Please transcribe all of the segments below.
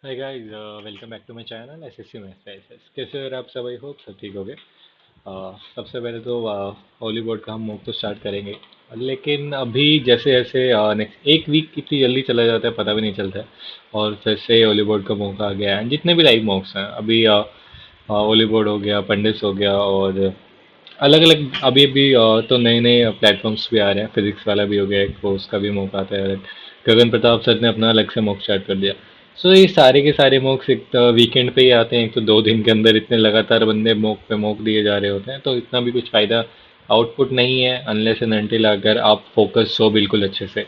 Hi guys, welcome back to my channel SSC maths SS. कैसे हो यार आप सब? आई होप सब ठीक हो गए। सबसे पहले तो हॉलीवुड का हम मूव तो स्टार्ट करेंगे, लेकिन अभी जैसे जैसे नेक्स्ट एक वीक कितनी जल्दी चला जाता है पता भी नहीं चलता है। और फिर से हॉलीवुड का मौका आ गया है। जितने भी लाइव मॉक्स हैं अभी, हॉलीवुड हो गया, पंडित हो गया, और अलग अलग अभी अभी तो नए नए प्लेटफॉर्म्स भी आ रहे हैं। फिजिक्स वाला भी हो गया एक, वो उसका भी मौका आता है। गगन प्रताप सर ने अपना अलग से मॉक स्टार्ट कर दिया। सो ये सारे के सारे मॉक्स एक वीकेंड पे ही आते हैं। एक तो 2 दिन के अंदर इतने लगातार बंदे मॉक पे मॉक दिए जा रहे होते हैं, तो इतना भी कुछ फायदा आउटपुट नहीं है अनलेस एंड अनटिल अगर आप फोकस हो बिल्कुल अच्छे से।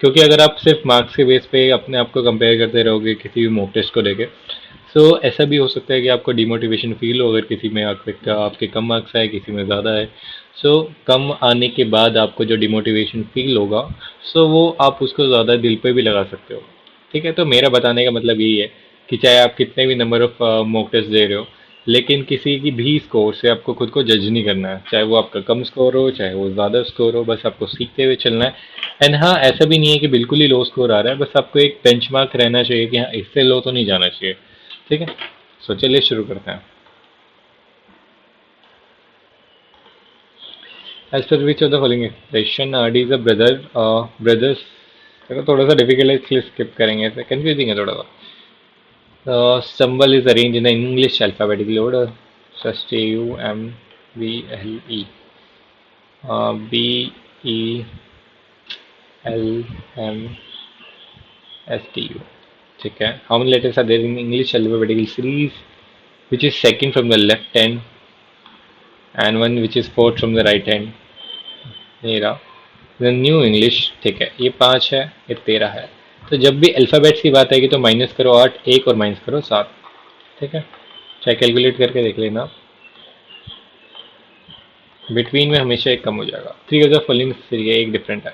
क्योंकि अगर आप सिर्फ मार्क्स के बेस पे अपने आप को कंपेयर करते रहोगे किसी भी मॉक टेस्ट को लेके, सो ऐसा भी हो सकता है कि आपको डिमोटिवेशन फील हो। अगर किसी में आपके कम मार्क्स आए, किसी में ज़्यादा है, सो कम आने के बाद आपको जो डिमोटिवेशन फील होगा, सो वो आप उसको ज़्यादा दिल पे भी लगा सकते हो। ठीक है, तो मेरा बताने का मतलब यही है कि चाहे आप कितने भी नंबर ऑफ मॉक टेस्ट दे रहे हो, लेकिन किसी की भी स्कोर से आपको खुद को जज नहीं करना है। चाहे वो आपका कम स्कोर हो, चाहे वो ज़्यादा स्कोर हो, बस आपको सीखते हुए चलना है। एंड हाँ, ऐसा भी नहीं है कि बिल्कुल ही लो स्कोर आ रहा है, बस आपको एक बेंचमार्क रहना चाहिए कि हाँ, इससे लो तो नहीं जाना चाहिए। ठीक है, सो चलिए शुरू करते हैं। As per which of the following expression D is a brothers. देखो थोड़ा सा डिफिकल्ट है इसलिए स्किप करेंगे, ऐसे कंफ्यूजिंग है थोड़ा सा। Stumble is arranged in the English alphabetical order. Stumble. Bellmstu. ठीक है. How many letters are there in English alphabetical series? Which is second from the left hand and one which is fourth from the right hand. ये रहा the new English. ठीक है, ये 5 है, ये 13 है। तो जब भी अल्फ़ाबेट्स की बात आएगी तो माइनस करो 8, एक और माइनस करो 7। ठीक है, चाहे कैलकुलेट करके देख लेना। बिटवीन में हमेशा एक कम हो जाएगा। Three of the following Syria एक डिफरेंट है।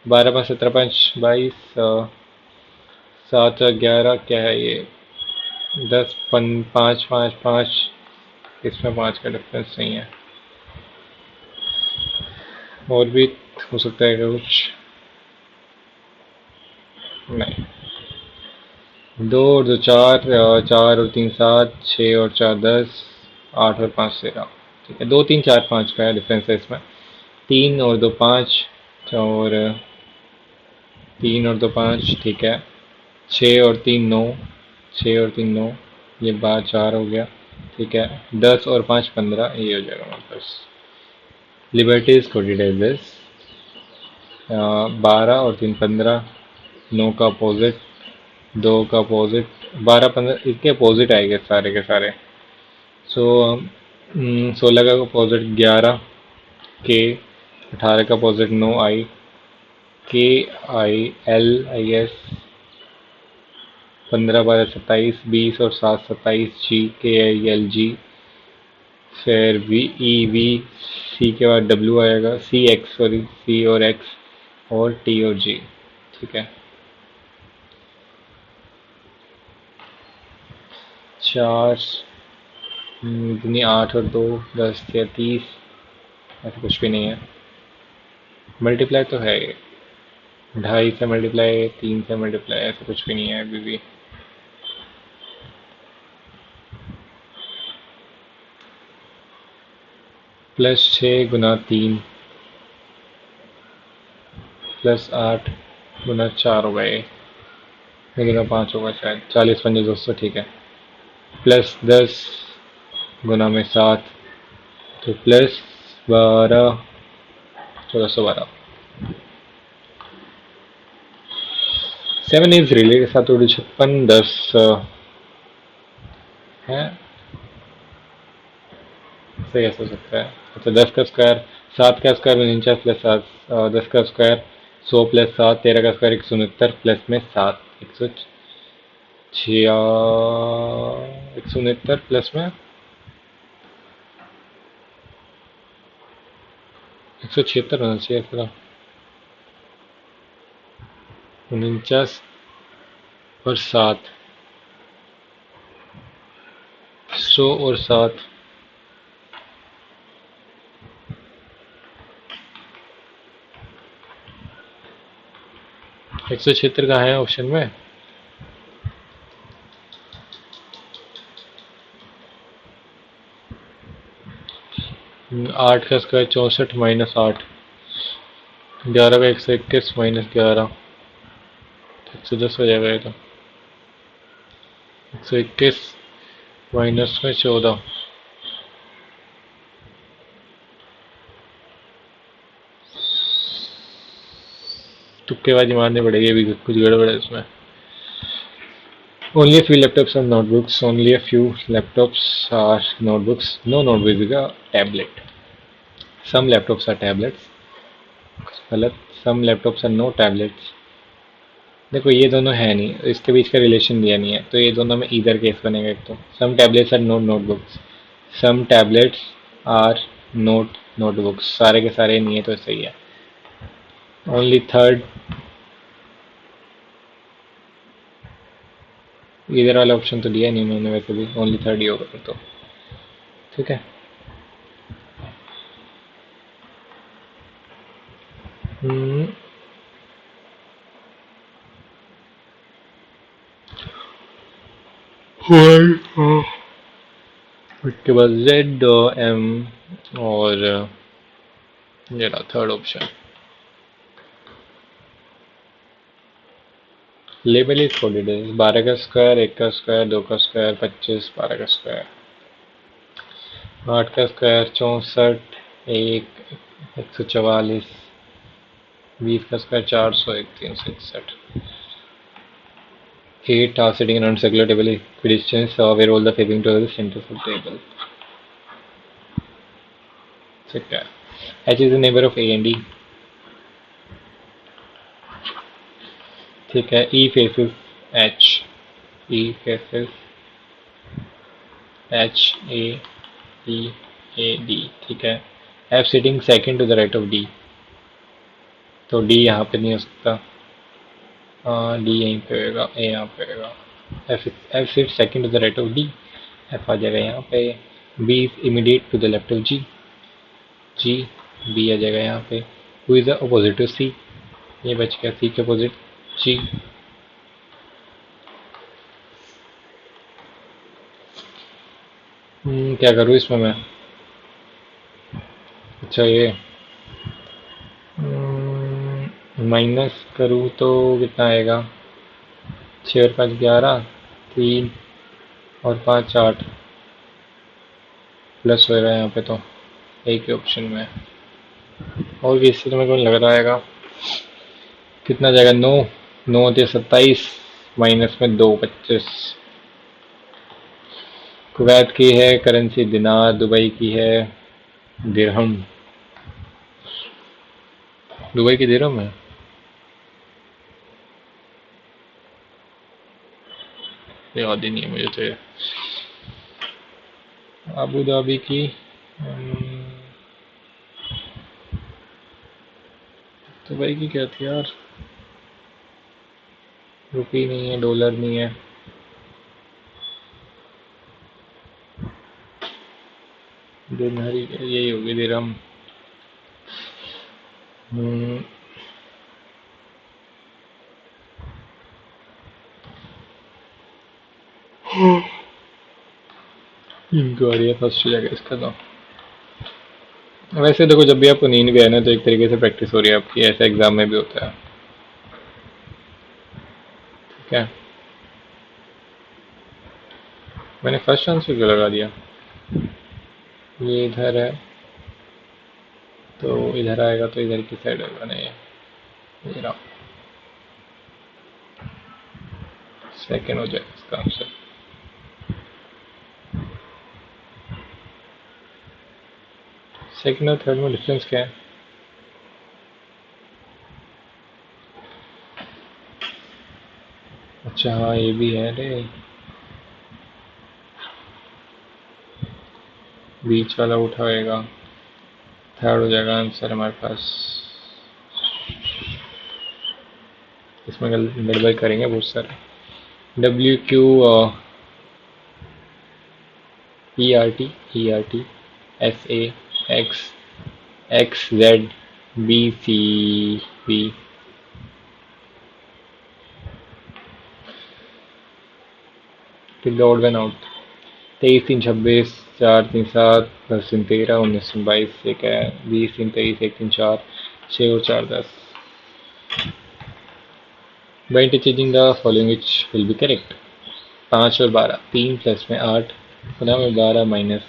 12 5 17 5 22, 7 11 क्या है ये, 10 5 5 5। इसमें 5 का डिफरेंस नहीं है। और भी हो सकता है कि कुछ। नहीं, 2 और 2 4, 4 और 3 7, 6 और 4 10, 8 और 5 13। ठीक है, 2 3 4 5 का डिफरेंस है इसमें। 3 और 2 5, और 3 और 2 5। ठीक है, 6 और 3 9, 6 और 3 9, ये बार 4 हो गया। ठीक है, 10 और 5 15, ये हो जाएगा हमारे पास। Liberty is quoted as this. 12 और 3 15, 9 का अपोजिट, 2 का अपोजिट, 12 15 इसके अपोजिट आएंगे सारे के सारे। सो 16 का अपोजिट 11 के, 18 का अपोजिट 9 आई, के आई एल आई एस, 15 12 27, 20 और 7 27, जी के आई एल जी। फिर वी ई वी, सी के बाद डब्ल्यू आएगा, सी एक्स, सॉरी सी और एक्स, और टी और जी। ठीक है, 4 दुनी 8 और 2 10 या 30, ऐसा कुछ भी नहीं है। मल्टीप्लाई तो है ये, 2.5 से मल्टीप्लाई, 3 से मल्टीप्लाई, ऐसा कुछ भी नहीं है अभी भी। +6 × 3 +8 × 4 होगा ये, गुना 5 होगा शायद, 40 पंजे 200। ठीक है, +10 × 7, तो +12 1412। 7 इज रिले के साथ थोड़ी 56, 10 है, सही ऐसा हो सकता है। अच्छा, 10 का स्क्वायर, 7 का स्क्वायर 49 +7, 10 का स्क्वायर 100 +7, 13 का स्क्वायर 169 प्लस में 7, 169 प्लस में 176 होना चाहिए पूरा। 49 और 7, 100 और 7, 176 कहाँ है ऑप्शन में? 8 का स्क्वायर 64 माइनस 8, 11 का 121 माइनस 11, 110 हो जाएगा ये तो। 121 माइनस में 14, तुक्केबाजी मारनी पड़ेगी, अभी कुछ गड़बड़ है इसमें। Only a few laptops are notebooks. Only a few laptops are notebooks. No notebook is a tablet. Some laptops are tablets. गलत। Some laptops are no tablets. देखो ये दोनों है नहीं, इसके बीच का रिलेशन दिया नहीं है, तो ये दोनों में ईदर केस बनेगा एक तो। Some tablets are no notebooks. Some tablets are not notebooks. सारे के सारे नहीं है तो सही है। Only third, इधर वाला ऑप्शन तो दिया नहीं उन्होंने वैसे भी, ओनली थर्ड ही होगा फिर तो। ठीक है। हम्म, उसके बाद जेड एम और ये रहा third option. Label is coded है 12 का स्क्वायर, 1 का स्क्वायर, 2 का स्क्वायर 25, 12 का स्क्वायर, 8 का स्क्वायर 64, 1 144, 20 का square 401, 361, 8 are sitting around circular table equidistance where all the flipping to the center of the table. ठीक है। H is the neighbor of A and D. ठीक है। E faces H, E faces H, A, E, A, D। ठीक है। F sitting second to the right of D, तो D यहाँ पे नहीं हो सकता, D यहीं पे होगा, A यहाँ पे होगा। F sits second to the right of D, F आ जाएगा यहाँ पे। B is immediate to the left of G, G, B आ जाएगा यहाँ पे। Who is the opposite to C, ये बच गया C के अपोजिट G। क्या करूँ इसमें मैं? अच्छा ये माइनस करूँ तो कितना आएगा? 6 और 5 11, 3 और 5 8, प्लस होएगा यहाँ पे तो एक ही ऑप्शन में। और भी इससे तो मेरे को लग रहा है कितना जाएगा? 9, 9 होते 27, माइनस में 2 25। कुवैत की है करेंसी दिनार, दुबई की है दिरहम। दुबई की दिरहम है, याद ही नहीं है मुझे तो ये। अबू धाबी की दुबई की क्या थी यार? रुपी नहीं है, डॉलर नहीं है, दिनहरी यही होगी दिरहम। इनको आ रही है फर्स्ट हो जाएगा इसका तो। वैसे देखो जब भी आपको नींद भी आए ना तो एक तरीके से प्रैक्टिस हो रही है आपकी, ऐसा एग्जाम में भी होता है। ठीक है। मैंने फर्स्ट आंसर क्यों लगा दिया? ये इधर है तो इधर आएगा तो इधर की साइड होगा नहीं, ये रहा सेकेंड हो जाएगा इसका आंसर। सेकेंड और थर्ड में डिफरेंस क्या है? अच्छा हाँ ये भी है रे, बीच वाला उठाएगा, थर्ड हो जाएगा आंसर हमारे पास। इसमें गड़बड़ करेंगे बहुत सारे। W Q E R T S A X X Z B C B. Till the odd one out. 23 3 26, चार तीन सात, 10 3 13, 19 3 22, एक है 20 3 23, एक तीन चार, 6 और 4 10। By interchanging the following which will be correct? 5 और 12, 3 प्लस में 8, पुनः में 12 माइनस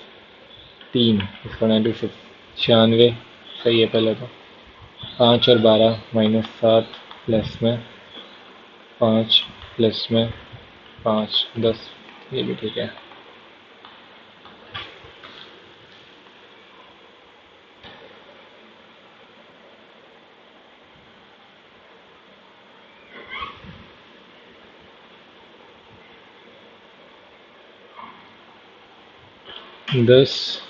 3, इसको 96, 96 सही है पहले तो। 5 और 12 माइनस 7 प्लस में 5 प्लस में 5 10, ये भी ठीक है। दस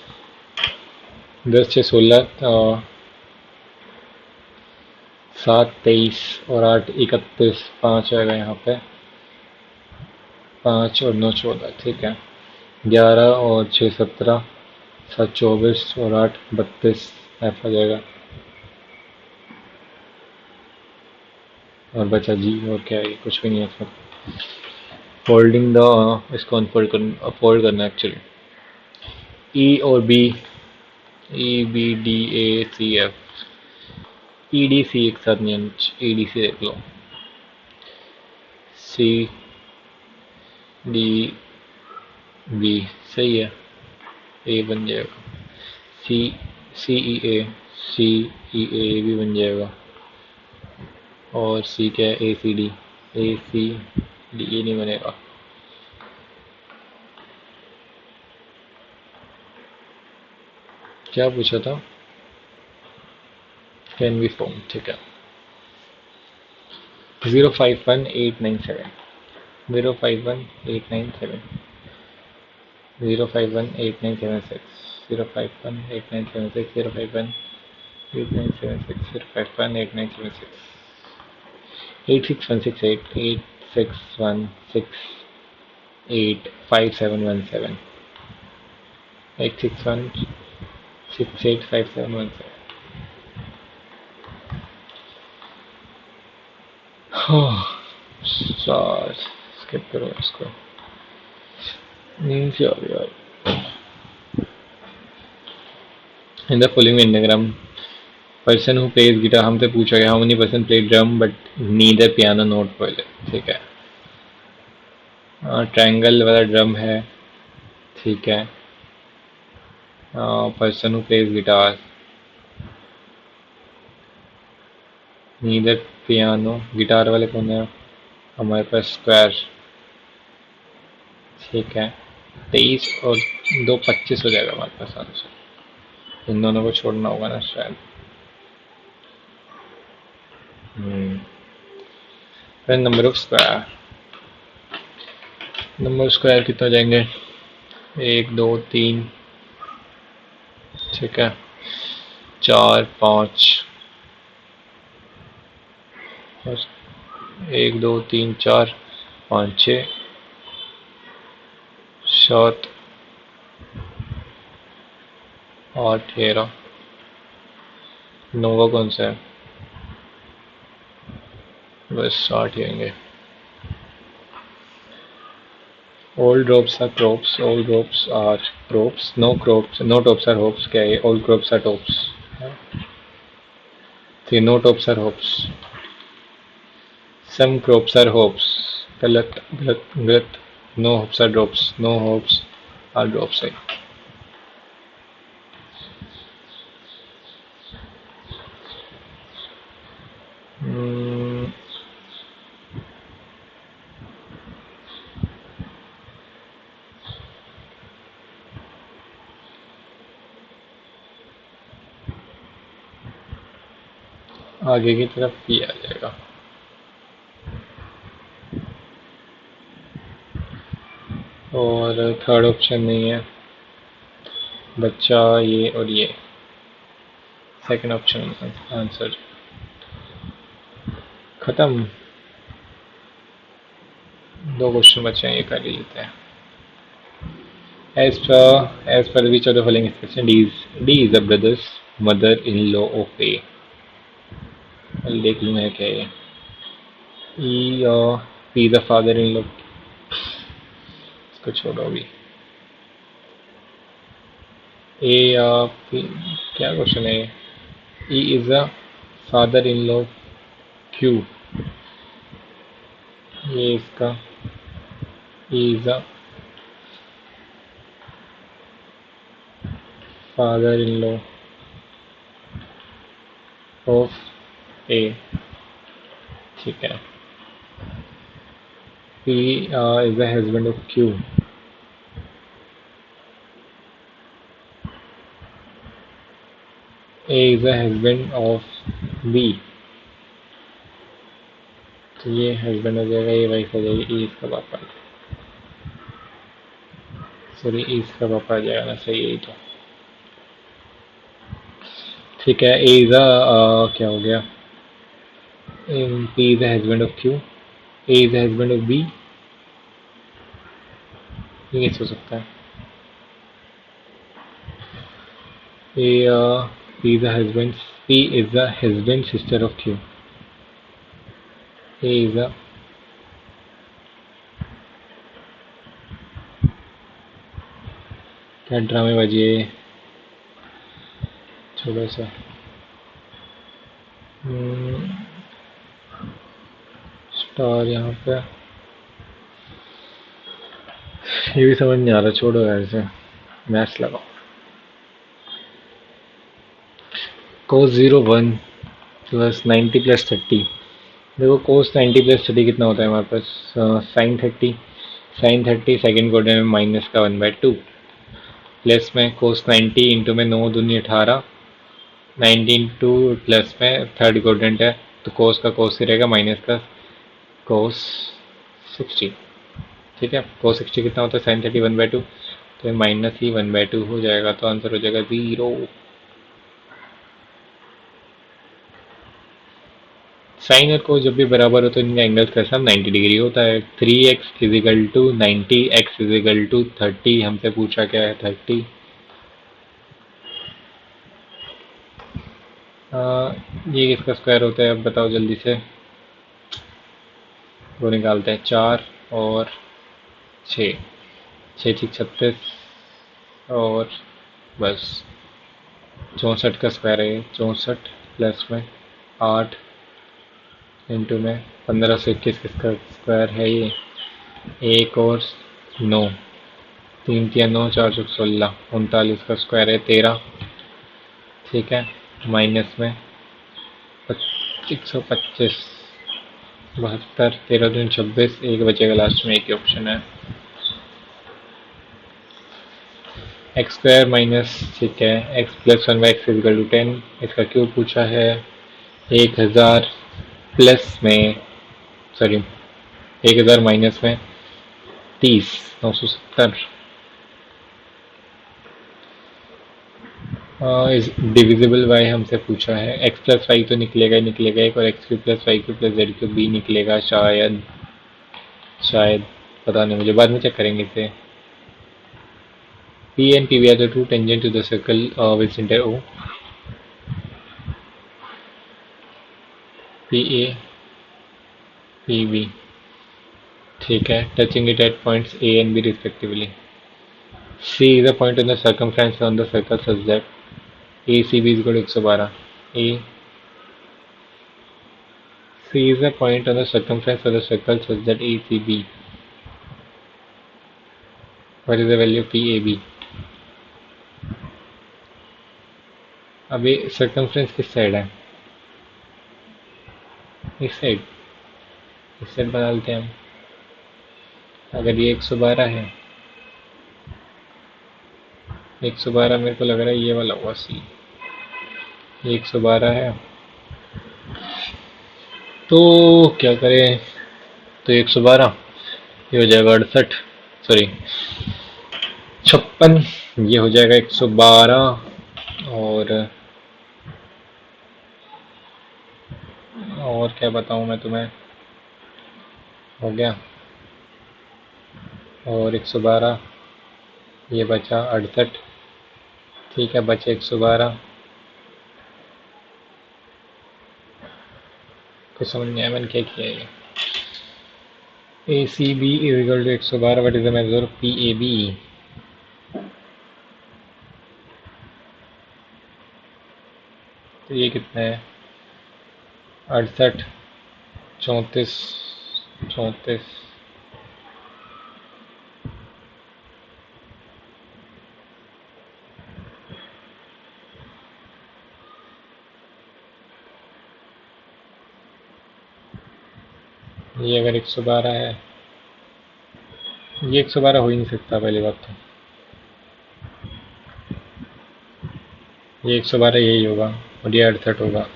10 6 16, 7 23 और 8 31, 5 आएगा यहाँ पे, 5 और 9 14, ठीक है। 11 और 6 17, 7 24 और 8 32, ऐसा आ जाएगा। और बचा जी, और क्या है, कुछ भी नहीं है इसमें। फोल्डिंग द, इसको फोल्ड करना एक्चुअली। ई और B, E B D A C F, E D C एक साथ नहीं, ई डी सी देख लो। सी डी बी सही है, ए बन जाएगा। सी सी ई ए, सी ई ए भी बन जाएगा। और सी क्या है, A C D, A C D A नहीं बनेगा। क्या पूछा था? कैन बी फॉर्म, ठीक है। 051 897, 051 897, 051 8976, 051 8976, 051 8976, 051 8976, 86 168, 86 168 5717, 86 168 5717। चार, स्किप करो इसको, नींद से आ रही यार। In the following anagram, person who plays guitar, हमसे पूछा गया how many person play drum but neither piano note violin, ठीक है। ट्रायंगल वाला ड्रम है, ठीक है। Person who plays guitar, neither piano, guitar वाले कौन है हमारे पास? स्क्वायर, ठीक है। 23 और 2 25 हो जाएगा हमारे पास आंसर। इन दोनों को छोड़ना होगा ना शायद। फिर number of square, number square कितना जाएंगे? 1 2 3, ठीक है। 4 5, 1 2 3 4 5 6 7 8 13, 9 कौन सा है? बस 8 ही आएंगे। All drops are crops, all drops are crops, no tops are hops, क्या है? All crops are tops, see, no tops are hops, some crops are hops, गलत गलत गलत, no hops are drops, no hops are drops है। आगे की तरफ भी आ जाएगा। और थर्ड ऑप्शन नहीं है, बच्चा ये और ये, सेकंड ऑप्शन आंसर खत्म। 2 क्वेश्चन बचे हैं, ये कर ही लेते हैं। As per which of the following expression D is the brother's mother-in-law of A? देख लूँ है क्या ये। E और P the father-in-law, इसको छोड़ो अभी। ए क्या क्वेश्चन है? E is a father in law Q, ये इसका E is a father in law of A, ठीक है। P is the husband of Q, A is the husband of B, तो ये हस्बैंड हो जाएगा, ये वाइफ हो जाएगी, ई इसका पापा, सॉरी ई इसका पापा आ जाएगा ना, सही है तो। ठीक है, ए इज क्या हो गया, P is the husband of Q, A is the husband of B, ये कैसे हो सकता है? A P is the husband, P is the husband sister of Q, A is the, क्या ड्रामेबाजी है ये, छोटा सा। स्टार यहाँ पे, ये भी समझ नहीं आ रहा, छोड़ो यार इसे, मैथ्स लगाओ। कोस 01 प्लस 90 प्लस 30, देखो कोस 90 प्लस 30 कितना होता है हमारे पास, साइन 30, साइन 30 सेकेंड क्वाड्रेंट में माइनस का 1/2, प्लस में कोस 90 इंटू में 9 दूनी 18, 90 इंटू प्लस में थर्ड क्वाड्रेंट है, तो कोस का कोस ही रहेगा, माइनस का कोस 60, ठीक है। कोस 60 कितना होता है, साइन 30 1/2, तो माइनस ही 1/2 हो जाएगा, तो आंसर हो जाएगा 0। साइन और कोस जब भी बराबर हो तो इनका एंगल कैसा 90 डिग्री होता है। 3x equal to 90, x equal to 30, हमसे पूछा क्या है 30। ये किसका स्क्वायर होता है, अब बताओ जल्दी से, वो निकालते हैं। 4 और 6, 6 6 36, और बस 64 का स्क्वायर है ये, 64 प्लस में 8 इंटू में 1521 किसका स्क्वायर है ये, 1 और 9, 3 3 9, 4 4 16, 39 का स्क्वायर है 13, ठीक है। माइनस में 125, 72, 13 दूनी 26, एक बचेगा लास्ट में, एक ही ऑप्शन है एक्स स्क्वायर माइनस, ठीक है, x plus 1/x equal to 10, इसका क्यूब पूछा है। 1000 प्लस में, सॉरी 1000 माइनस में 30, 970, इस डिविजिबल बाय हमसे पूछा है। एक्स प्लस वाई तो निकलेगा ही निकलेगा एक, और x cube plus y cube plus z cube भी निकलेगा शायद, शायद पता नहीं मुझे, बाद में चेक करेंगे इसे। P and PB are the two tangent to the circle with center O. PA, PB, ठीक है, touching it at points A and B respectively. C is a point on the circumference on the circle such that ACB is equal to 112. A, C is a point on the circumference of the circle such that ACB. What is the value of PAB? अभी circumference किस side है, इस side, इस side बना लेते हैं हम। अगर ये 112 है, 112 मेरे को लग रहा है ये वाला होगा सी, ये 112 है, तो क्या करें, तो 112, ये हो जाएगा 68, सॉरी 56, ये हो जाएगा 112, और क्या बताऊं मैं तुम्हें, हो गया, और 112, ये बचा 68, ठीक है, बचे 112, कुछ समझ नहीं आया मैंने क्या किया है। A C B is equal to 112, what is the measure of P A B, तो ये कितना है? 68, 34, 34। ये अगर 112 है, ये 112 हो ही नहीं सकता पहली बात तो। ये 112 यही होगा और ये 68 होगा।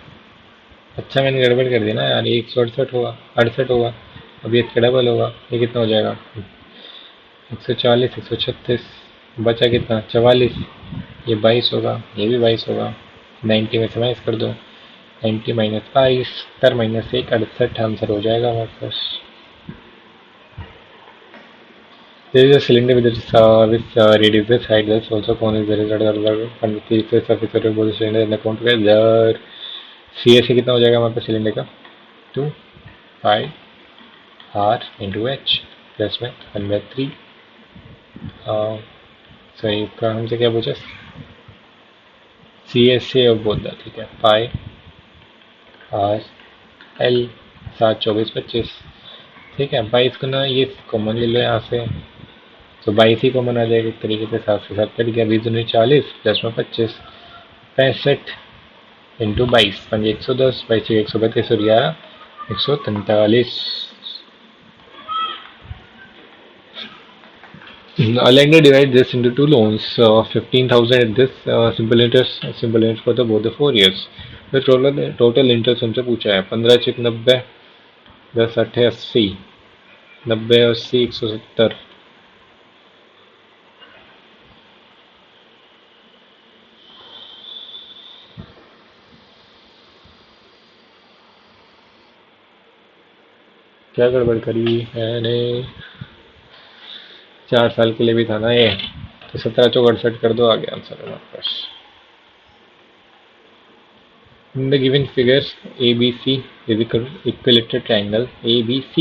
अच्छा मैंने गड़बड़ कर दी ना यार, ये 168 होगा, 68 होगा। अब ये इसका डबल होगा, ये कितना हो जाएगा? 140, 136, बचा कितना? 44। ये 22 होगा, ये भी 22 होगा। 90 में से माइनस कर दो, 90 माइनस 22, 70 माइनस 1, 68 आंसर हो जाएगा हमारे पास। There is a cylinder with radius this height. That's also cone is there is and the surface area of both the cylinder and the cone together. C S कितना हो जाएगा हमारे पास cylinder का? 2 pi r into H plus में 1/3। सही का हमसे क्या पूछा? सी एस से बोल रहा, ठीक है। पाई आर एल 7, 24, 25, ठीक है। 22 को ना ये कॉमन ले लो यहाँ से, तो 22 ही कॉमन आ जाएगा एक तरीके से। 7 से 7 कट गया, 20 40 प्लस में 25, 65 इंटू 22, 5 110, 22 132 और 11 143। A lender divides this into two loans, 15,000 at this simple interest for the both the 4 years. The total interest हमसे पूछा है 15 चिक 90, 10 8 80, 90 80 170। क्या गड़बड़ करी मैंने? 4 साल के लिए भी था ना ये, तो 17 चौक 68 कर दो, आ गया आंसर हमारे पास। In the given figures, ABC is equilateral triangle ABC.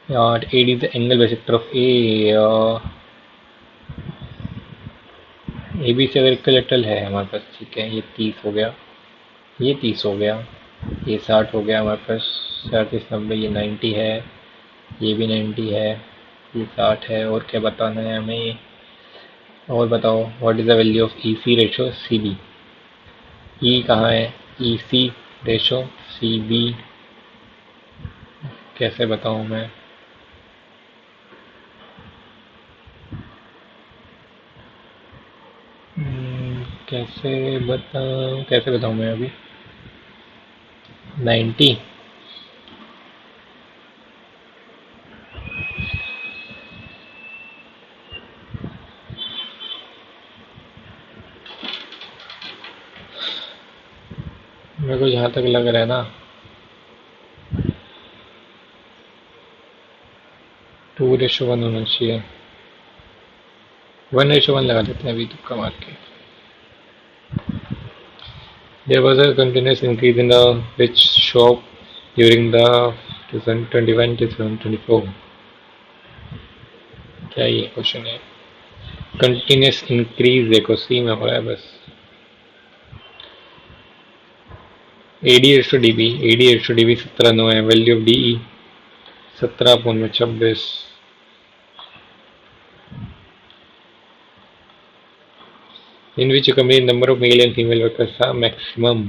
And AD is the angle bisector of A. AB से अगर इक्विलेटरल है हमारे पास, ठीक है। ये 30 हो गया, ये 30 हो गया, ये 60 हो गया हमारे पास, 37 90, ये 90 है, ये भी 90 है, ये 60 है। और क्या बताना है हमें? और बताओ, what is the value of E C ratio C B? E कहाँ है? ई सी रेशो सी बी कैसे बताऊँ मैं? कैसे बताऊँ मैं अभी? 90, मेरे को जहाँ तक लग रहा है ना, 2:1 होना चाहिए। 1:1 लगा देते हैं अभी तुक्का मार के। There was a continuous increase in the rich shop during the 2021 to 2024। क्या ये क्वेश्चन है? कंटिन्यूस इंक्रीज देखो सी में हो रहा है बस। AD is to DB, AD is to DB 17 है। Value of DE 17/26। In which a company number of male and female workers are maximum,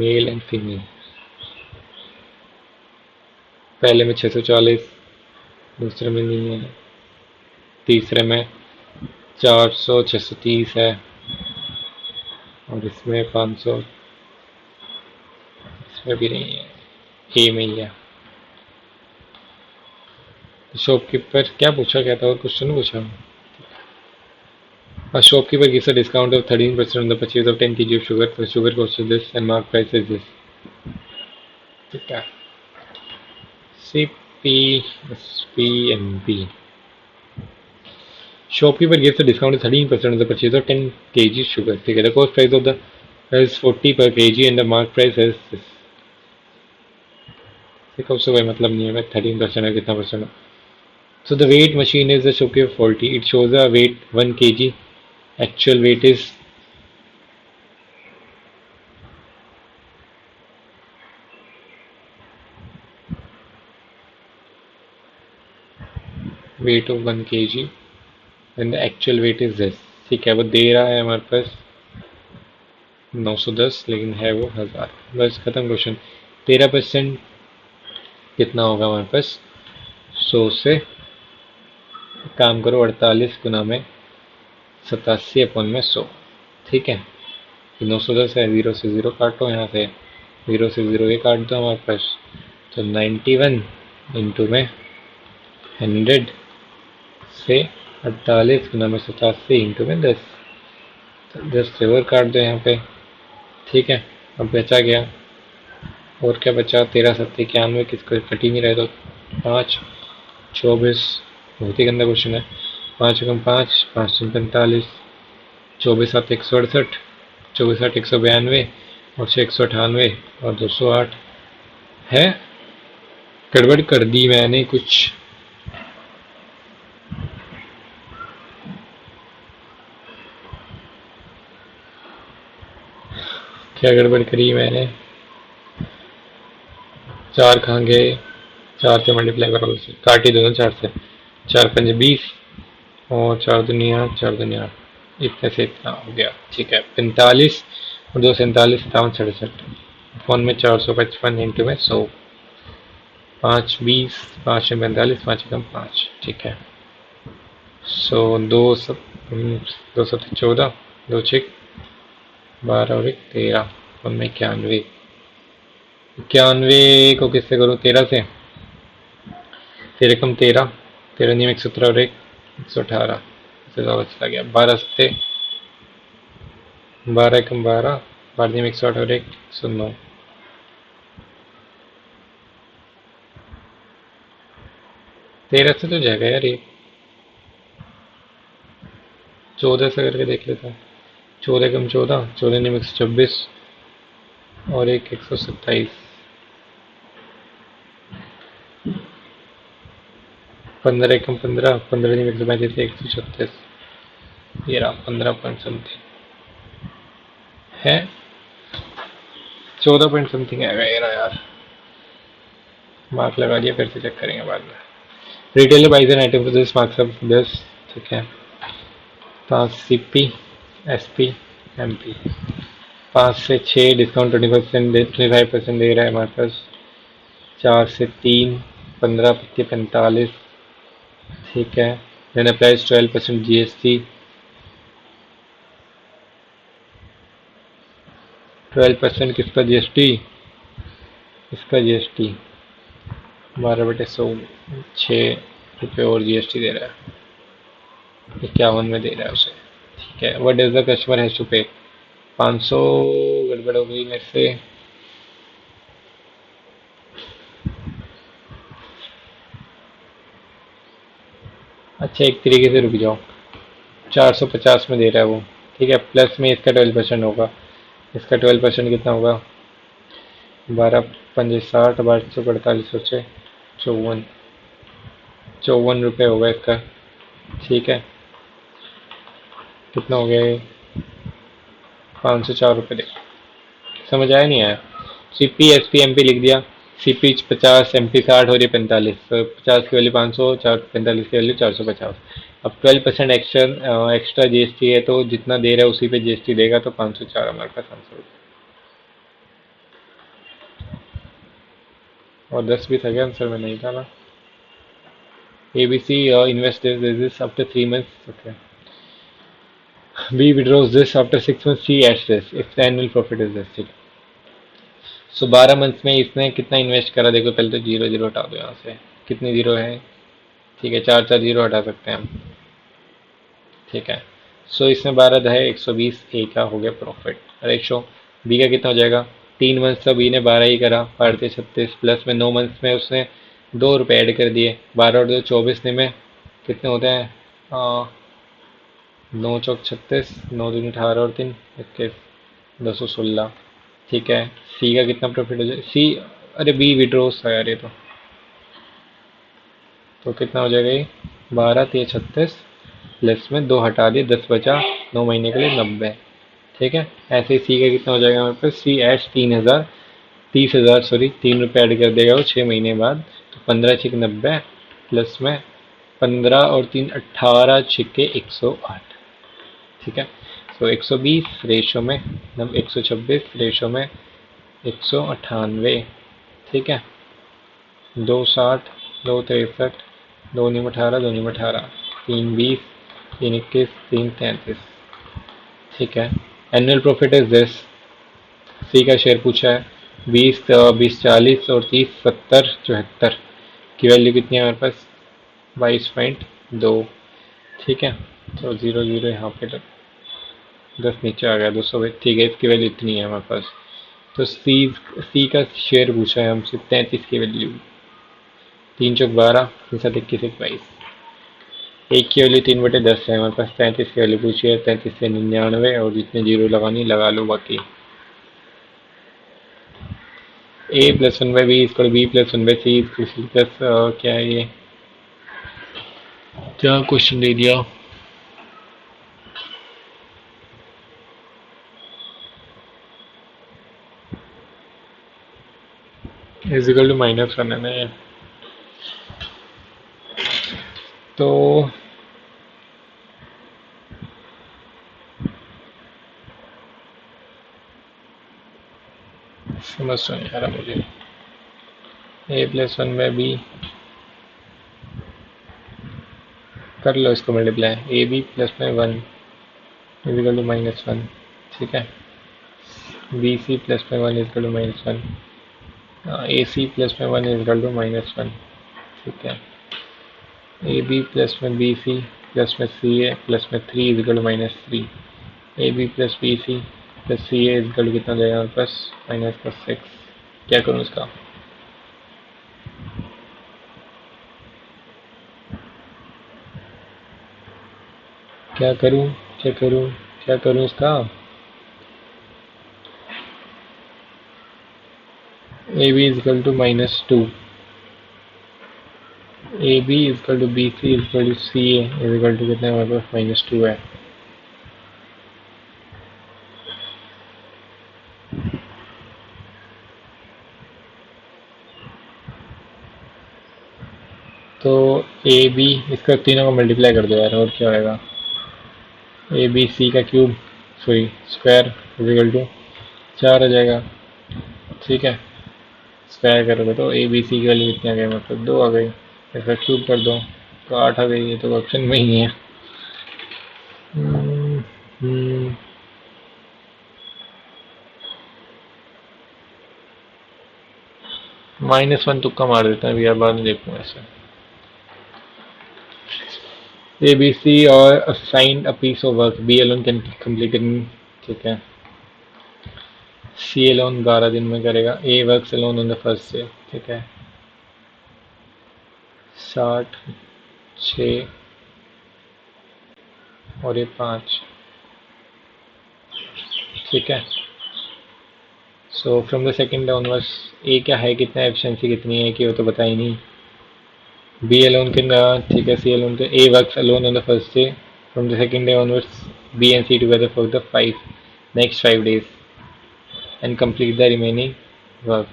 male and female. पहले में 640, दूसरे में नहीं है, तीसरे में 400 630 है, और इसमें 500, इसमें भी नहीं है, ए में ही है। शॉपकीपर क्या पूछा, क्या था और क्वेश्चन पूछा? A shopkeeper gives a discount of 13% on the purchase of 10 kg of sugar. The sugar cost is this and mark price is this। ठीक है। C P S P M P. Shopkeeper gives a discount of 13% on the purchase of 10 kg sugar। ठीक है। The cost price of the is 40 per kg and the mark price is this। ठीक है, उससे कोई मतलब नहीं है मैं 13% है कितना percent. So the weight machine is the shopkeeper faulty। It shows a weight 1 kg, actual weight is weight of 1 kg and the actual wait is this. ठीक है, वो दे रहा है हमारे पास 910, लेकिन है वो 1000। बस खत्म क्वेश्चन। 13% कितना होगा हमारे पास 100 से? काम करो, 48 गुना में 87 अपन में 100। ठीक है, 910 है, 0 से 0 काटो, यहाँ से 0 से 0 ये काट दो हमारे पास, तो 91 इंटू में 100 से 48 गुना में 87 इंटू में 10, तो 10 से और काट दो यहाँ पे। ठीक है, अब बचा गया, और क्या बचा, 13 सत्ते 91, किसको कट ही नहीं रहे, तो 5 24। बहुत ही गंदा क्वेश्चन है। 5 एकम 5, 5 तीन 45, 24 7 168, 24 8 192, और 6 198, और 208 है। गड़बड़ कर दी मैंने कुछ। क्या गड़बड़ करी मैंने? 4 कहाँ गए? 4 से मल्टीप्लाई करो, काट ही दो ना 4 से। 4 पंजे 20, और 4 दुनिया 4 दुनिया, इतने से इतना हो गया। ठीक है, 45 और 2 47 57 67, फोन में 455 इंटू में 100, 5 20, 5 में 45, 5 कम 5। ठीक है, सो 2 सब 14, 2 6 12 और 1 13, फोन में 91। 91 को किससे करूँ? 13 से। 13 कम 13, 13 नियम 117 और 1 118, इससे ज़्यादा चला गया। 12 सत्ते 12 कम 12, 12 नियम 108 और 1 109। 13 से तो जाएगा यार ये, 14 से करके देख लेता हूँ। 14 कम 14, 14 नियम 126 और 1 127। 15 कम 15, 15 नियम 135, 136, ये रहा 15 पॉइंट समथिंग है। 14 पॉइंट समथिंग आएगा ये रहा यार। मार्क लगा दिया, फिर से चेक करेंगे बाद में। Retailer buys an item for this marks of 10। ठीक है, 5 CP SP MP, 5 से 6 डिस्काउंट 25% दे रहा है हमारे पास। 4 से 3 15 पत्ती 45। ठीक है, देन अप्लाइज 12% GST। 12% किसका GST? इसका GST 12/100, 6 रुपये और GST दे रहा है, 51 में दे रहा है उसे। ठीक है, what does the customer has to pay? 500 गड़बड़ हो गई मेरे से। अच्छा, एक तरीके से रुक जाओ, 450 में दे रहा है वो। ठीक है, प्लस में इसका 12% होगा। इसका 12% कितना होगा? 12 पंजे 60, 12 48 सोचे 54, 54 रुपये होगा इसका। ठीक है, कितना हो गया ये? 504 रुपये दे। समझ आया नहीं आया? CP SP MP लिख दिया। CP 50, MP 60 और ये 45, तो 50 की वैल्यू 500, 45 की वैल्यू 450। अब 12% एक्स्ट्रा GST है, तो जितना दे रहा है उसी पे GST देगा, तो 504 हमारे पास आंसर। और 10 भी था क्या आंसर में? नहीं था ना। ABC invest this after 3 months. Okay. B withdraws this after 6 months. C adds this if the annual profit is this. ठीक है, सो 12 मंथ्स में इसने कितना इन्वेस्ट करा? देखो पहले तो जीरो जीरो हटा दो यहाँ से। कितने जीरो है? ठीक है, 4 4 जीरो हटा सकते हैं हम। ठीक है, सो इसमें 12 दहे 120, ए का हो गया प्रॉफिट। रेशो बी का कितना हो जाएगा? 3 मंथ्स तो बी ने 12 ही करा, 36 प्लस में 9 मंथ्स में उसने 2 रुपये ऐड कर दिए। 12 और 2 24 में कितने होते हैं? 9 चौक 36, 9 दूनी 18 और 3 21, 216। ठीक है, सी का कितना प्रॉफिट हो जाएगा? सी, अरे बी विड्रोस है यार ये तो कितना हो जाएगा ये? 12 3 36, प्लस में 2 हटा दिए, 10 बचा, 9 महीने के लिए 90। ठीक है, ऐसे ही सी का कितना हो जाएगा हमारे पास? सी एच 3000, 30,000 सॉरी, 3 रुपये ऐड कर देगा वो 6 महीने बाद, तो 15 6 90, प्लस में 15 और 3 18, छिक्के 108। ठीक है। तो 120 रेशो में 126 रेशो में 198। ठीक है। 260, 263, 2 × 18, 2 × 18, 3 20, 3 21, 3 33। ठीक है। Annual profit is this. C का शेयर पूछा है। 20 20 40 और 30 70 74 की वैल्यू कितनी है हमारे पास? 22.2। ठीक है। तो 0 0 यहाँ पे 10 नीचे आ गया, 200। ठीक है, इसकी वैल्यू इतनी है हमारे पास। तो सी का शेयर पूछा है हमसे 33 की वैल्यू। 3 चौक 12, 3 7 21, 22। एक की वैल्यू 3/10 है हमारे पास। 33 की वैल्यू पूछी है, 33 से 99, और जितने जीरो लगानी लगा लो बाकी। A plus 1/b equal B plus 1/c equal C plus क्या है ये? क्या क्वेश्चन दे दिया? इजिकल टू -1 है ना ये? तो समझ तो नहीं आ रहा मुझे। ए प्लस 1/b कर लो इसको मल्टीप्लाई। ए बी प्लस में 1 इजिकल टू -1। ठीक है। बी सी प्लस में 1 equal to -1। A C plus में 1 इजिकल टू -1। ठीक है। ए बी प्लस में बी सी प्लस में सी ए प्लस में 3 equal to -3। A B plus B C plus C A equal to कितना जाएगा हमारे पास? -6। क्या करूँ इसका? क्या करूँ? क्या करूँ? क्या करूँ इसका? A B equal to -2। A B equal to B C equal to C A equal to कितना हमारे पास? -2 है। तो ए बी इसका तीनों को मल्टीप्लाई कर दो यार, और क्या होएगा? ए बी सी का cube, sorry square, equal to 4 आ जाएगा। ठीक है। स्क्वायर करोगे तो ए बी सी की वैल्यू कितनी आ गई? मतलब 2 आ गई। इसका क्यूब कर दो तो 8 आ गई। ये तो ऑप्शन में ही है। हम्म, हम्म, -1 तुक्का मार देते हैं भैया, बाद में देखूंगा ऐसे। ए B C are assigned a piece of work, B alone can complete in. ठीक है। सी अलोन 12 दिन में करेगा। A works alone on the first day. ठीक है। 60, 6 और ये 5। ठीक है। So from the second downwards A क्या है, कितना एफिशिएंसी कितनी है कि वो तो बता ही नहीं। बी अलोन कैन, ठीक है, C alone can, A works alone on the first day. From the second day onwards B and C together for the 5 next 5 days and complete the remaining work.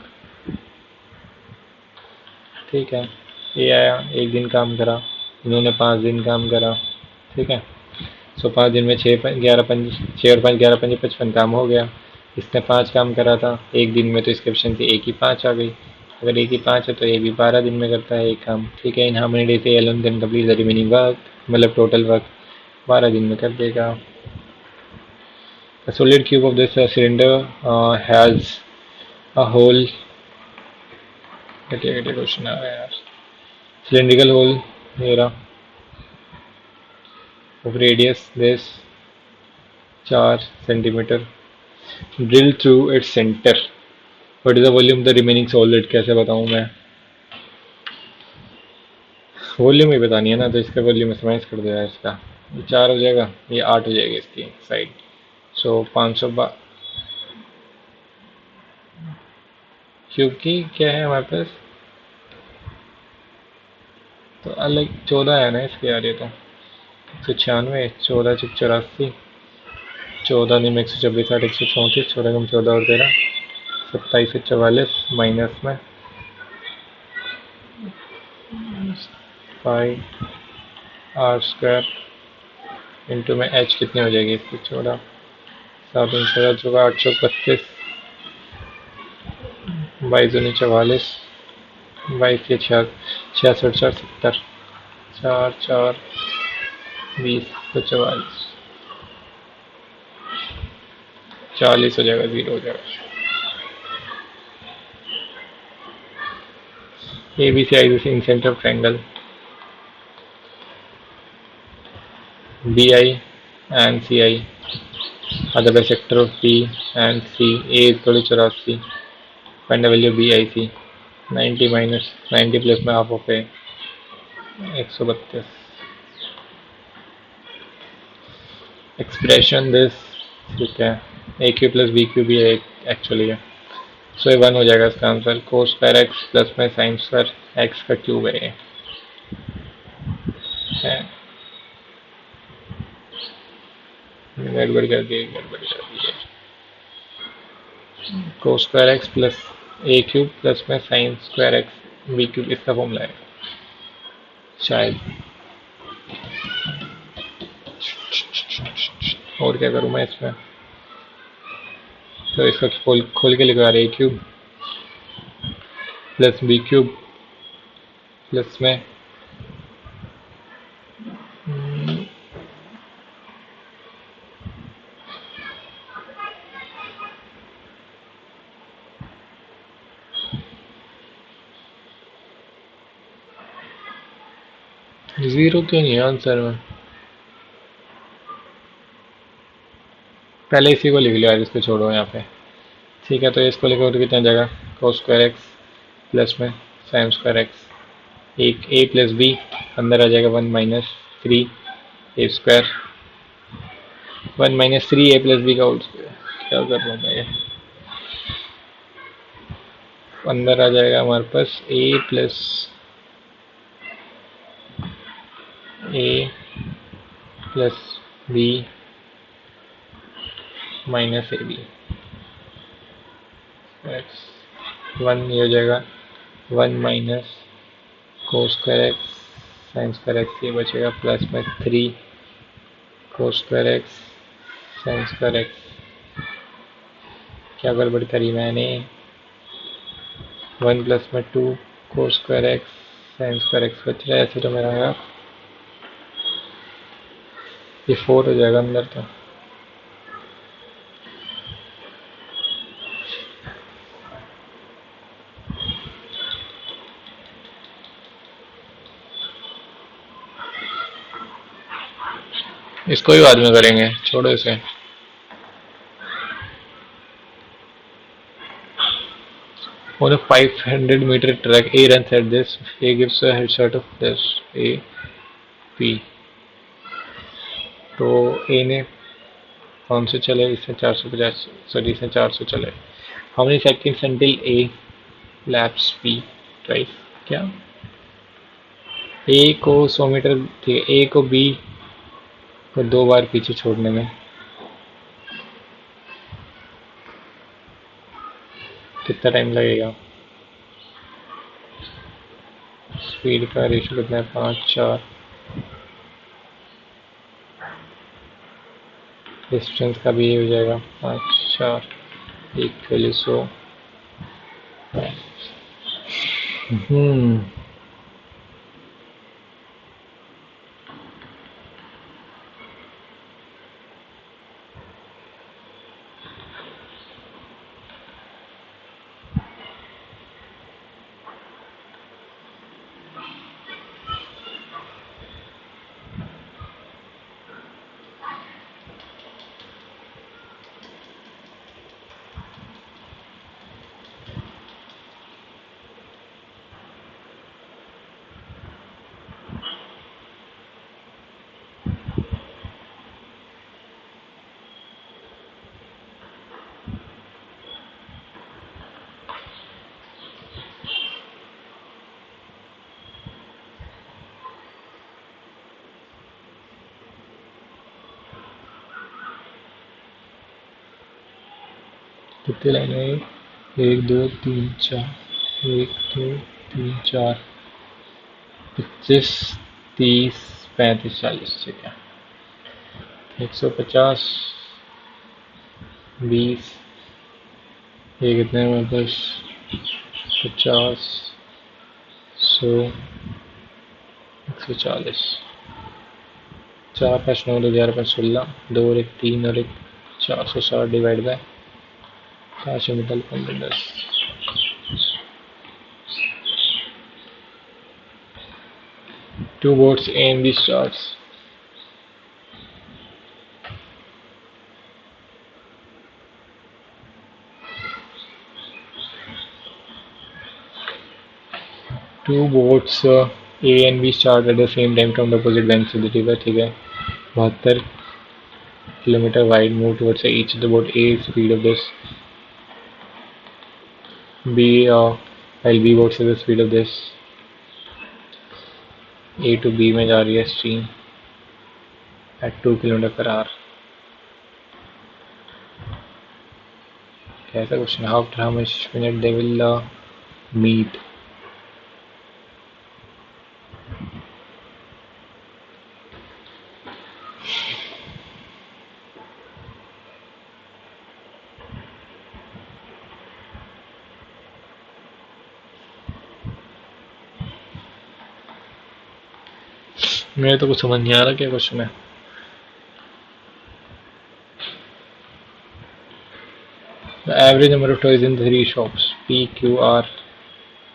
ठीक है। ये आया, एक दिन काम करा, इन्होंने 5 दिन काम करा। ठीक है। सो 5 दिन में 6 और 5 11 5 55 काम हो गया। इसने 5 काम करा था एक दिन में, तो इसकी एफिशिएंसी एक ही 5 आ गई। अगर एक ही 5 है तो ये भी 12 दिन में करता है एक काम। ठीक है। In how many days A alone can complete the remaining work, मतलब टोटल वर्क 12 दिन में कर देगा। The solid cube of this cylinder has a hole। घटिया घटिया क्वेश्चन आ रहा है यार। सिलेंड्रिकल होल मेरा of radius this 4 centimetre, drill through its centre. What is the volume the remaining solid? कैसे बताऊं मैं? वॉल्यूम ही बतानी है ना, तो इसका वॉल्यूम इसमें कर दो यार। इसका ये 4 हो जाएगा, ये 8 हो जाएगी इसकी साइड। सो 500 क्योंकि क्या है हमारे पास, तो अलग 14 है ना इसके यार। ये तो 196, 14 चुप 84, 14 दिन में 126, 8 134, 14 कम 14 और 13, 27 से 44 माइनस में 5 आर स्क्वायर इंटू में एच कितनी हो जाएगी इसकी, 14 7 832 22 44 22 66 4 4 20 तो 44 हो जाएगा, जीरो हो जाएगा। A B C I in centre of triangle B I and C I are the bisector of B and C. A is equal to 84. Find the value of BIC. 90 minus 90 plus में half of A 132. Expression this ठीक है, ए Q plus B Q भी है actually है, सो ये 1 हो जाएगा इसका answer. Cos square x plus में साइन स्क्वायर एक्स का क्यूब है। गड़बड़ कर दी है। Cos square x plus A cube plus में sine square X B cube, इसका फॉर्मूला है शायद। और क्या करूँ मैं इसमें, तो इसका खोल के लिखवा रहे A cube plus B cube plus में 0 क्यों नहीं है आंसर में। पहले इसी को लिख लिया, इसको छोड़ो यहाँ पे। ठीक है, तो इसको लिखो तो कितना जाएगा, कोस स्क्वायर एक्स प्लस में साइन स्क्वायर एक्स, एक ए प्लस बी अंदर आ जाएगा 1 minus 3 A square, 1 minus 3 A plus B का होल स्क्वायर। क्या कर रहा हूँ मैं, अंदर आ जाएगा हमारे पास A plus B minus A B x 1, ये हो जाएगा 1 minus cos square x sine square x, ये बचेगा प्लस में 3 cos square x sine square x. क्या गड़बड़ करी मैंने, 1 प्लस में 2 कोस square x sine square x बच रहा है, ऐसे तो मेरा यार ये 4 हो जाएगा अंदर तो। इसको भी बाद में करेंगे, छोड़ो इसे। On a 500-meter track, A runs at this. A gives a headshot of this A P. तो A ने कौन से चले, इससे 450, सॉरी इससे 400 चले। How many seconds until A lapse P twice. क्या A को 100 मीटर, ठीक है, A को B को 2 बार पीछे छोड़ने में कितना टाइम लगेगा। स्पीड का रेशियो कितना है, 5 4। डिस्टेंस का भी ये हो जाएगा 5 4 100। कितने लाइन है, 1 2 3 4, 1 2 3 4 25 30 35 40, ठीक है। 150, 20, ये कितने हैं मेरे पास? 50, 100, 140, 4 5 9 2 11 5 16, 2 और 1 3 और 1 460 डिवाइड बाय 5 मिटल 15 10। Two boats A and B starts. Two boats A and B start at the same time from the opposite banks of the river. ठीक है, 72 kilometer wide move towards each of the boat A speed of this, B while B boats at the speed of this, A to B में जा रही है stream at 2 kilometer per hour. कैसा question है? After how much minute they will meet? मेरे तो कुछ समझ नहीं आ रहा क्या क्वेश्चन है। The average number of toys in 3 shops P, Q, R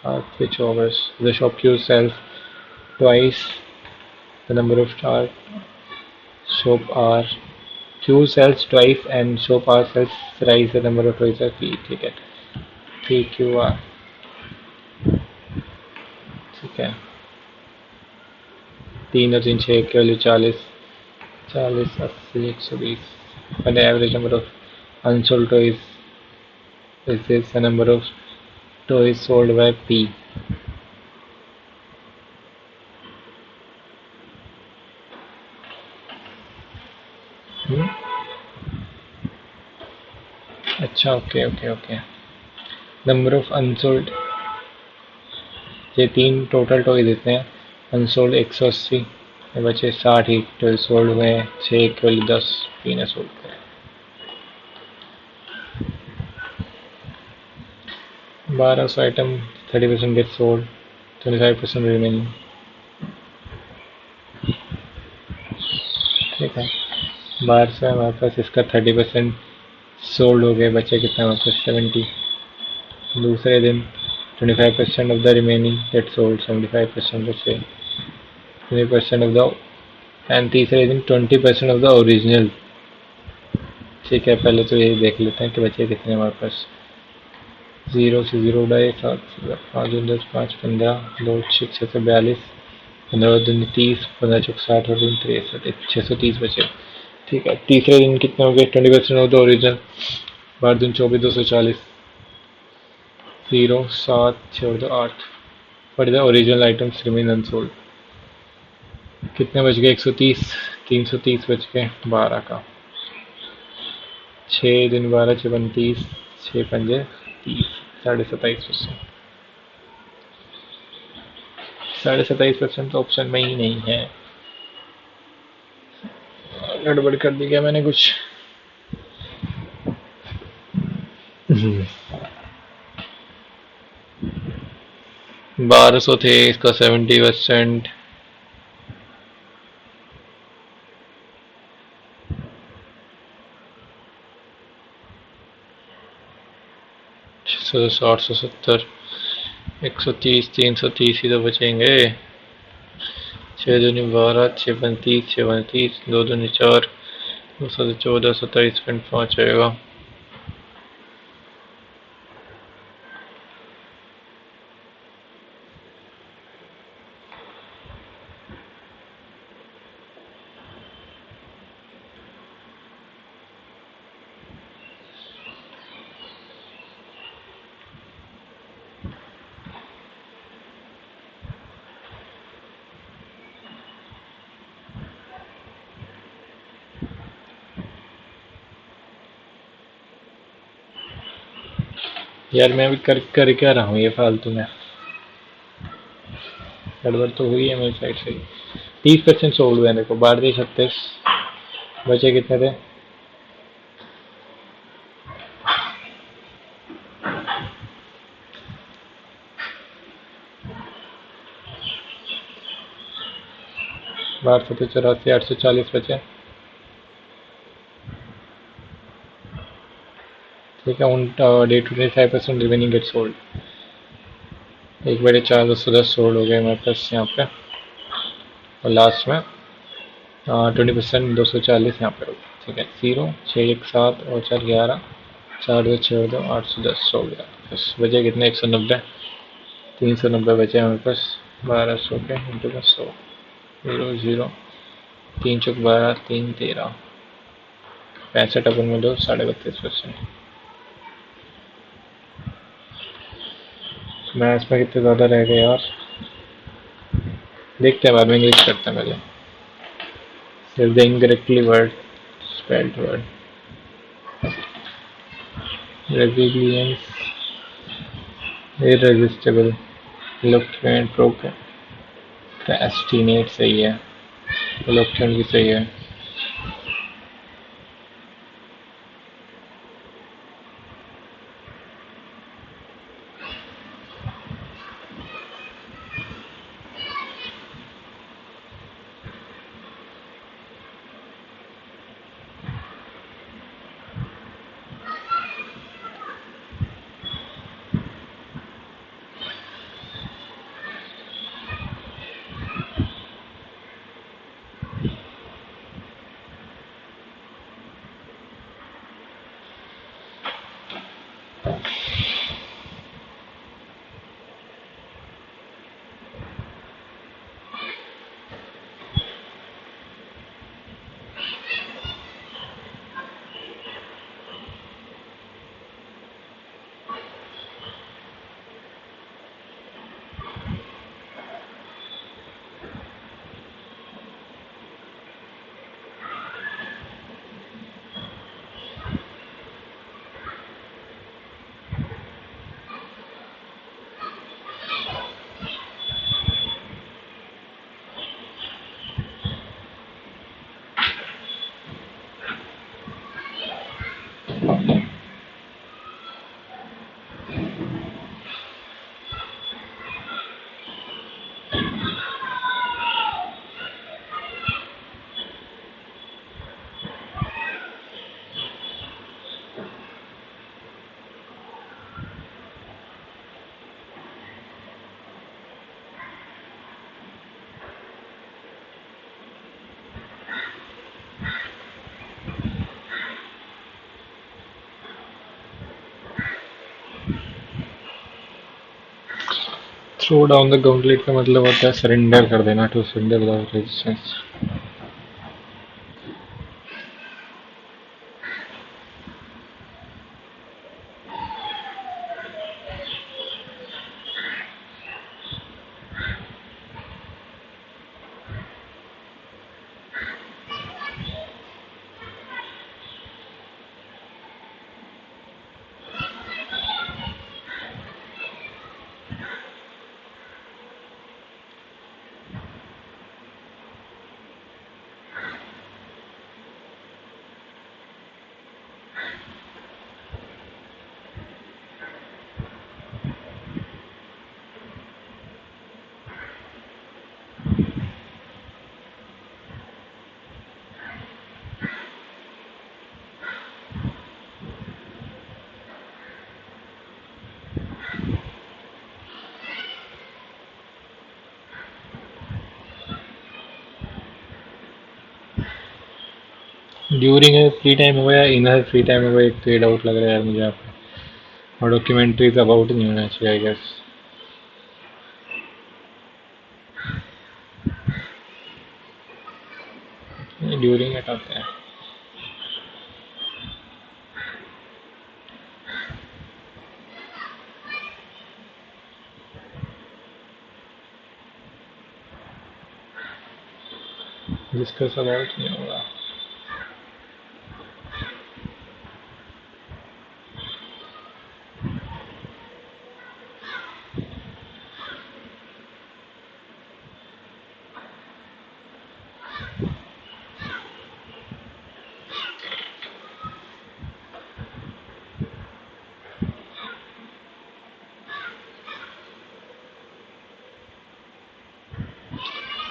are which hours? The shop Q sells twice the number of shop R. Q sells twice and shop R sells thrice the number of toys of P. ठीक है, P Q R, ठीक है। 3 और 3 6 के value 40, 40 80 120। And the average number of unsold toys is this the number of toys sold by P. अच्छा, okay okay okay. Number of unsold, ये 3 total toy देते हैं। अनसोल्ड 180, बचे 60 ही टॉय सोल्ड हुए हैं। 6 केवल 10 3 ने सोल्ड करे। 1200 आइटम, 30% गेट सोल्ड, 25% रिमेनिंग, ठीक है। 1200 हमारे पास, इसका 30% सोल्ड हो गए, बचे कितना हमारे पास? 70। दूसरे दिन 25% of the remaining get sold, 75% बचे, 20% ऑफ द, एंड तीसरे दिन 20% ऑफ द ओरिजिनल। ठीक है, पहले तो यही देख लेते हैं कि बचे कितने हमारे पास। 0 से 0 उड़ाए, 7 5 10 5 15, 2 6 6 से 42, 15 दूनी 30, 15 चौक 60 और 3 63, 630 बचे। ठीक है, तीसरे दिन कितने हो गए? 20% ऑफ द ओरिजिनल, 12 दूनी 24 240, 0 7 6 और 2 8, but the original items remain unsold. कितने बच गए? 130, 330 बच गए 12 का। 6 दिन 12 6 29, 6 पंजे 30, 27.5%। 27.5% तो ऑप्शन में ही नहीं है। गड़बड़ कर दी क्या मैंने कुछ? 1200 थे, इसका 70%। सौ 870, 130, 330 ही तो बचेंगे। 6 दूनी 12, 6 35, 6 35, 2 दूनी 4, 214, 27.5 आएगा। यार मैं अभी कर क्या रहा हूँ ये फालतू में? गड़बड़ तो हुई है मेरी साइड से। 30% सोल्ड हुए हैं, देखो 12 36, बचे कितने थे? 12 84 840 बचे। ठीक है, on day two 25% remaining get sold. एक बड़े 4 210 सोल्ड हो गए हमारे पास यहाँ पे, और लास्ट में 20% 240 यहाँ पे होगा। ठीक है, 0 6 1 7 और 4 11, 4 2 6 2 810 हो गया। बस बचे कितने? 190, 390 बचे हमारे पास। 1200 के इंटू में 100, 0 0, 3 चौक 12, 3 13, 65 अपन में दो, 32.5%। मैथ्स में कितने ज़्यादा रह गए यार, देखते हैं बाद में, इंग्लिश करते हैं पहले। Is the incorrectly word spelled word resilience, irresistible, eloquent, procrastinate सही है, eloquent भी सही है। थ्रो डाउन द गauntlet का मतलब होता है सरेंडर कर देना, to surrender without resistance. During है फ्री टाइम हो गया, इनर फ्री टाइम हो गया, एक तो ये डाउट लग रहा है यार मुझे यहाँ पे। और डॉक्यूमेंट्रीज अबाउट नहीं होना चाहिए आई गेस। ड्यूरिंग हटाते हैं। डिस्कस अबाउट नहीं होगा।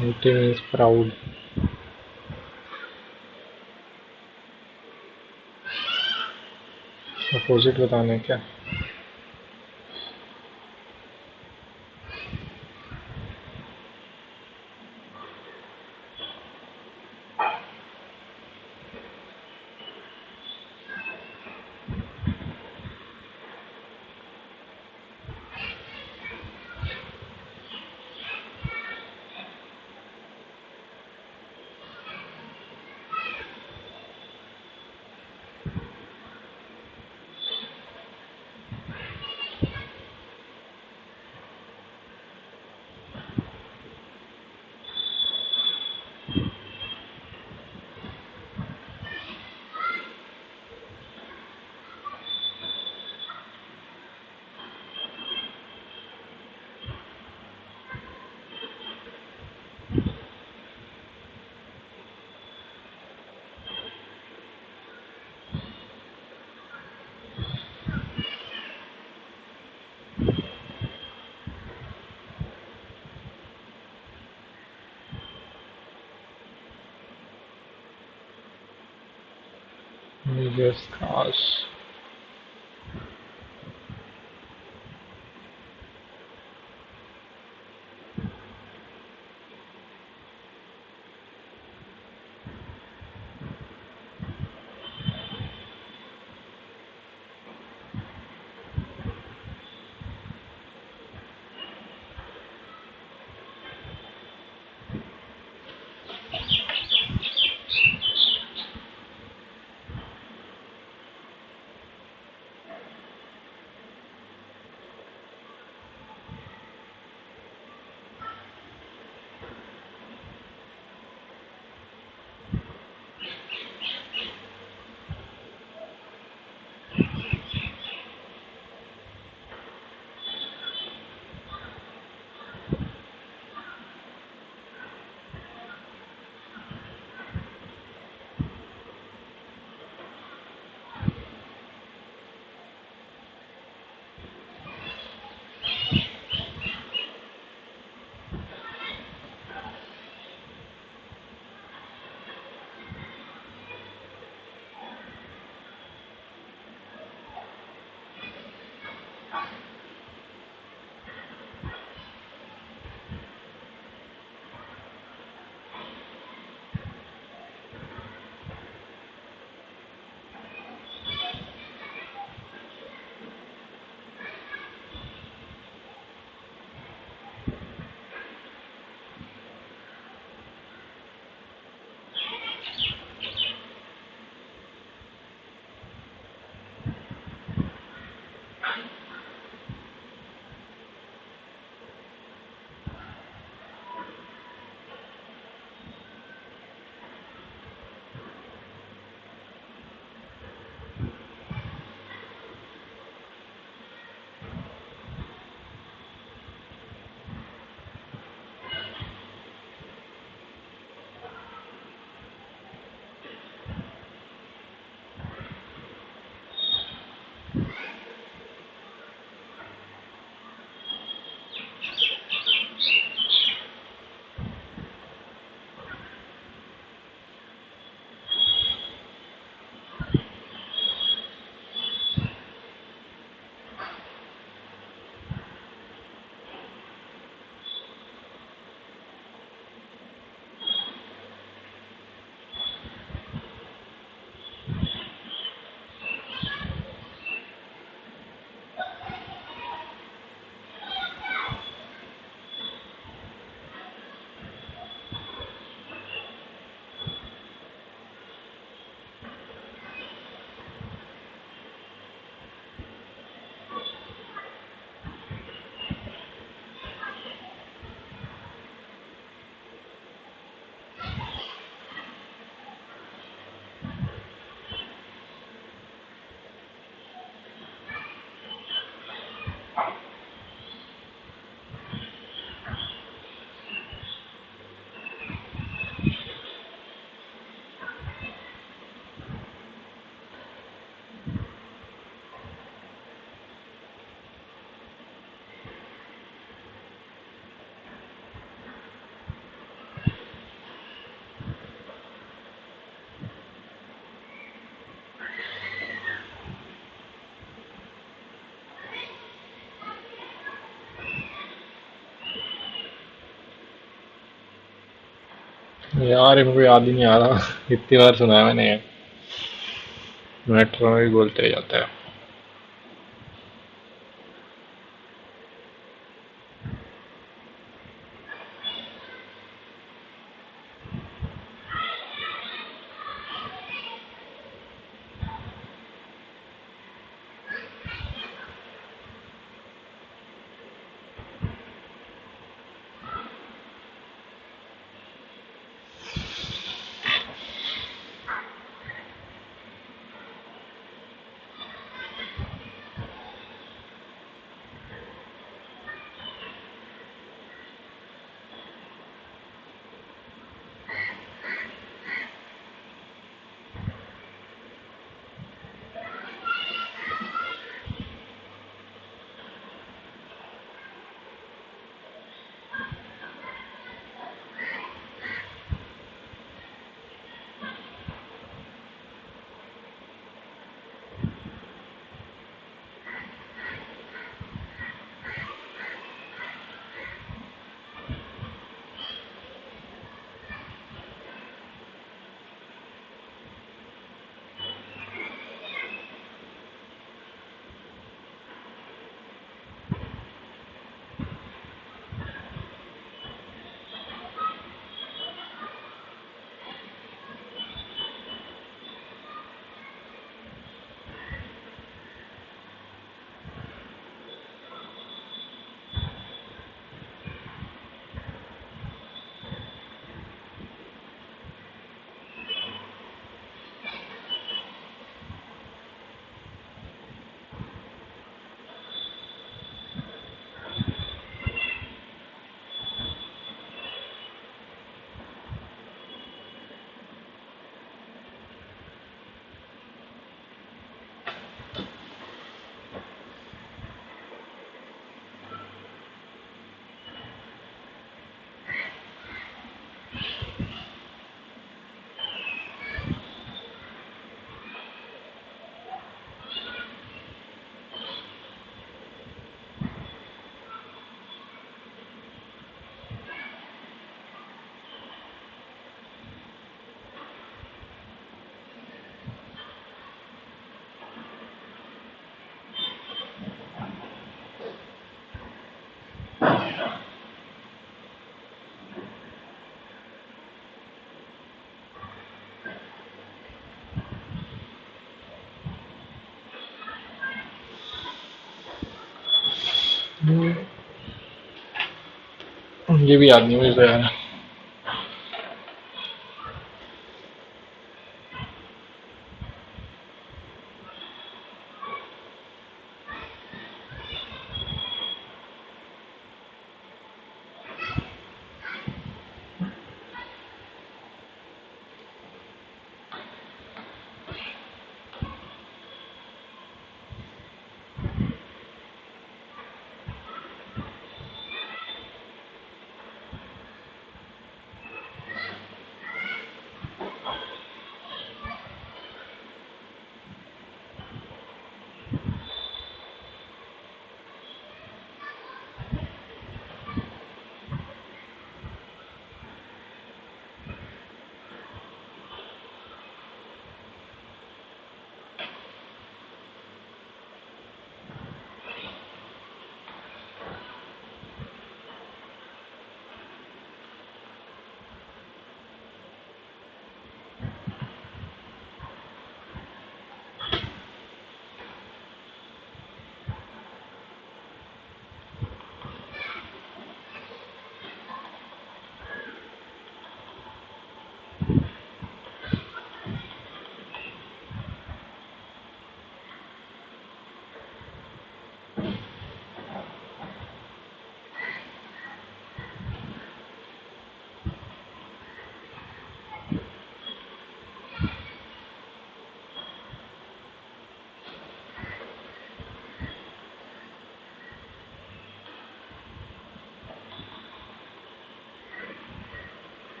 मीठी मीन्स प्राउड। अपोजिट बताना है क्या? Yes, gosh. यार ये मेरे को याद ही नहीं आ रहा। इतनी बार सुना है मैंने ये। मेट्रो में भी बोलते जाता है। ये भी याद नहीं मुझे तो यार।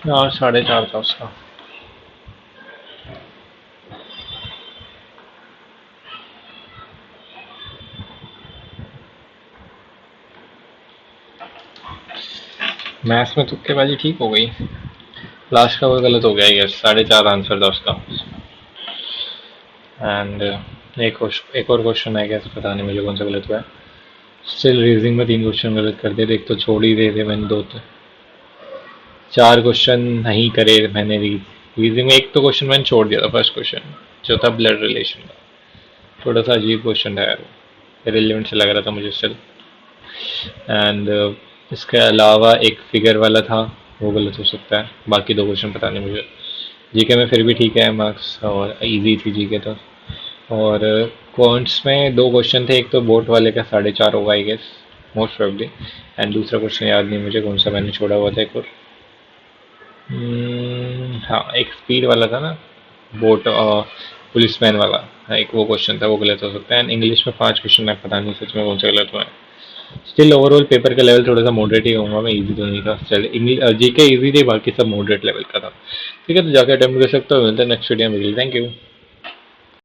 और 4.5 था उसका। मैथ्स में तुक्केबाजी ठीक हो गई। लास्ट का वो गलत हो गया, ये 4.5 आंसर था उसका। एंड एक और क्वेश्चन है, गैस पता नहीं मुझे कौन सा गलत हुआ है। स्टिल रीजनिंग में 3 क्वेश्चन गलत कर दिए थे, एक तो छोड़ ही दे थे मैंने, दो तो 4 क्वेश्चन नहीं करे मैंने। रीजनिंग में एक तो क्वेश्चन मैंने छोड़ दिया था, फर्स्ट क्वेश्चन जो था ब्लड रिलेशन का। थोड़ा सा अजीब क्वेश्चन था यार, रिलेवेंट से लग रहा था मुझे स्टिल। एंड इसके अलावा एक फिगर वाला था, वो गलत हो सकता है। बाकी 2 क्वेश्चन पता नहीं मुझे। जीके में फिर भी ठीक है मार्क्स, और इजी थी जीके तो। और क्वांट्स में 2 क्वेश्चन थे, एक तो बोट वाले का 4.5 होगा I guess, most probably. And दूसरा क्वेश्चन याद नहीं मुझे कौन सा मैंने छोड़ा हुआ था, एक और। हाँ, एक स्पीड वाला था ना, बोट पुलिसमैन वाला। हाँ, एक वो क्वेश्चन था, वो गलत हो सकता है। एंड इंग्लिश में 5 क्वेश्चन है, पता नहीं सच में कौन सा गलत हुआ है। स्टिल ओवरऑल पेपर का लेवल थोड़ा सा मॉडरेट ही होगा, मैं इजी तो नहीं था। चल जीके इजी थी, बाकी सब मॉडरेट लेवल का था। ठीक है, तो जाकर अटेम्प्ट कर सकते हो। मिलते हैं नेक्स्ट वीडियो में। Thank you.